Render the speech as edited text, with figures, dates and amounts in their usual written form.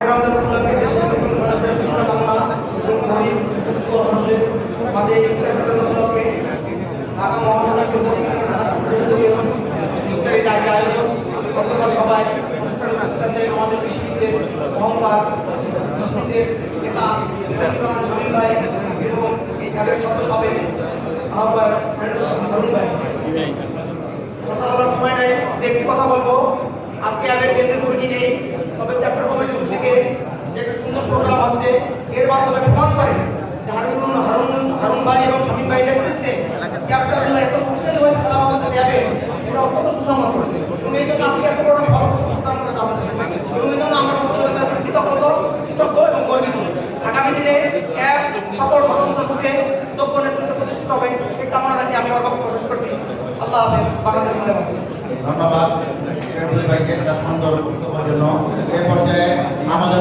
আমাদের কৃষিদের মহম্মদ কৃষিদের নেতা শামীম ভাই এবং তাদের সদস্য হবে আহ্বায়ক হারুন ভাই। কথা বলার সময় নেই, একটি কথা বলবো। আজকে আগের কেন্দ্রীয় কমিটি নেই, তবে চ্যাপ্টার কমিটির থেকে যে একটা সুন্দর প্রোগ্রাম হচ্ছে, এর মাধ্যমে প্রমাণ করে যে হারুন ভাই এবং শামীম ভাই নেতৃত্বে চ্যাপ্টারগুলো এত শক্তিশালী হয়ে সারা বাংলাদেশে যাবে, সেটা অত্যন্ত সুসংহত এবং এই জন্য আপনি এত বড় ফল প্রদান করে যাচ্ছেন এবং এই জন্য আমরা সত্যতার কৃতজ্ঞ এবং গর্বিত। আগামী দিনে এক সফল স্বতন্ত্র মুখে যোগ্য নেতৃত্ব প্রতিষ্ঠিত হবে, সেই কামনা রাখি আমি আমার বক্তব্য শেষ করছি। আল্লাহ হাফেজ। বাংলাদেশ জিন্দাবাদ। ধন্যবাদ ভাইকে তার সুন্দর বক্তব্যের জন্য। এ পর্যায়ে আমাদের